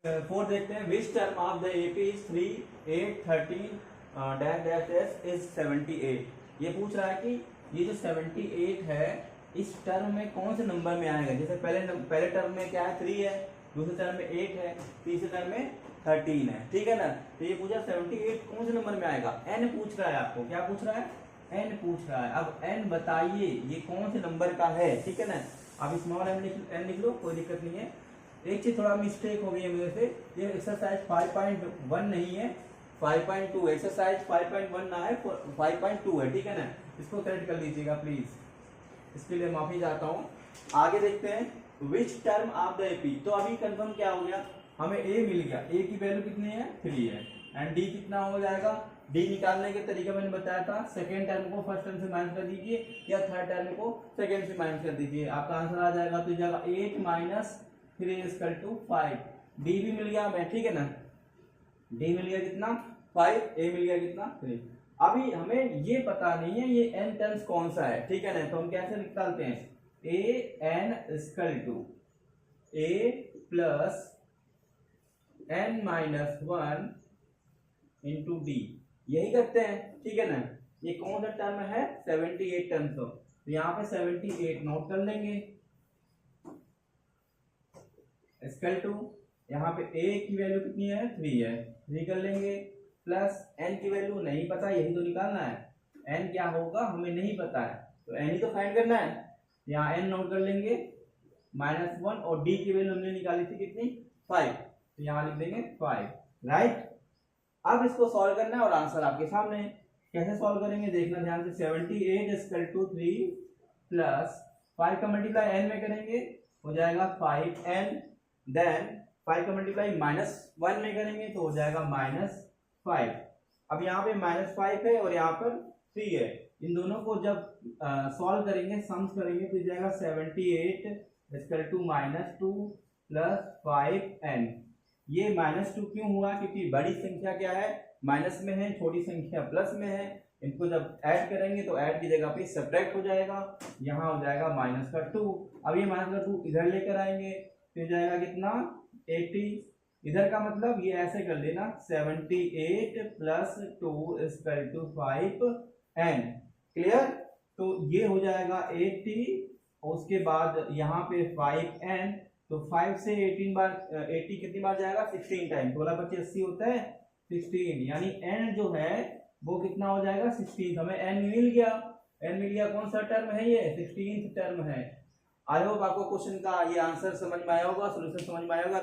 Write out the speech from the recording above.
Four देखते हैं which term of the AP is 3 8 13 dash dash dash is 78। ये पूछ रहा है कि ये जो 78 है इस टर्म में कौन से नंबर में आएगा। जैसे पहले टर्म में क्या है 3 है, दूसरे टर्म में 8 है, तीसरे टर्म में 13 है, ठीक है ना। तो ये पूछा 78 कौन से नंबर में आएगा। एन पूछ रहा है आपको, क्या पूछ रहा है, एन पूछ रहा है। अब एन बताइए ये कौन से नंबर का है, ठीक है ना। अब स्मॉल एन लिख लो, कोई दिक्कत नहीं है। एक चीज थोड़ा मिस्टेक हो गई है मेरे से, ये एक्सरसाइज 5.1 नहीं है 5.2, एक्सरसाइज 5.1 ना है 5.2 है, ठीक है ना। इसको करेक्ट कर लीजिएगा प्लीज, इसके लिए माफी चाहता हूँ। आगे देखते हैं which term of the AP. तो अभी कंफर्म क्या हो गया, हमें ए मिल गया, ए की वैल्यू कितनी है 3 है, एंड डी कितना हो जाएगा। डी निकालने के तरीका मैंने बताया था, सेकेंड टर्म को फर्स्ट टर्म से माइनस कर दीजिए या थर्ड टर्म को सेकेंड से माइनस कर दीजिए, आपका आंसर आ जाएगा। तो जाएगा 8 माइनस 3 इक्वल टू 5। डी भी मिल गया हमें, ठीक है ना। डी मिल गया कितना 5, ए मिल गया कितना 3। अभी हमें ये पता नहीं है ये एन टर्म्स कौन सा है, ठीक है ना। तो हम कैसे निकालते हैं, a n equal to a plus n minus 1 into d, यही करते हैं, ठीक है ना। ये कौन सा टर्म है 78 टर्म। तो यहाँ पे 78 नोट कर लेंगे, इक्वल टू यहाँ पे ए की वैल्यू कितनी है 3 है, 3 कर लेंगे, प्लस एन की वैल्यू नहीं पता, यही तो निकालना है। एन क्या होगा हमें नहीं पता है, तो एन ही तो फाइंड करना है। यहाँ एन नोट कर लेंगे -1, और डी की वैल्यू हमने निकाली थी कितनी 5, तो यहाँ लिख देंगे 5, राइट। अब इसको सॉल्व करना है और आंसर आपके सामने। कैसे सॉल्व करेंगे देखना ध्यान से। 78 इक्वल टू 3 प्लस 5 का मल्टीप्लाई एन में करेंगे, हो जाएगा 5n, देन 5 का मल्टीप्लाई -1 में करेंगे तो हो जाएगा -5। अब यहाँ पे -5 है और यहाँ पर 3 है, इन दोनों को जब सॉल्व करेंगे सम्स करेंगे तो जाएगा 78 इक्वल टू -2 प्लस 5n। ये -2 क्यों हुआ, क्योंकि बड़ी संख्या क्या है माइनस में है, छोटी संख्या प्लस में है। इनको जब ऐड करेंगे तो ऐड की जगह पे सब्ट्रैक्ट हो जाएगा, यहाँ हो जाएगा -2। अब ये -2 इधर लेकर आएंगे तो जाएगा कितना 80। इधर का मतलब ये ऐसे कर लेना 78 plus 2 equal to 5n, clear. तो ये हो जाएगा 80 और उसके बाद यहाँ पे 5n, तो 5 से 18 बार 80 कितनी बार जाएगा 16 टाइम, 16 25 80 होता है 16, यानी n जो है वो कितना हो जाएगा 16। हमें n मिल गया, n मिल गया, कौन सा टर्म है ये 16th टर्म है। आई होप आपको क्वेश्चन का ये आंसर समझ में आया होगा, सोल्यूशन समझ में आया होगा।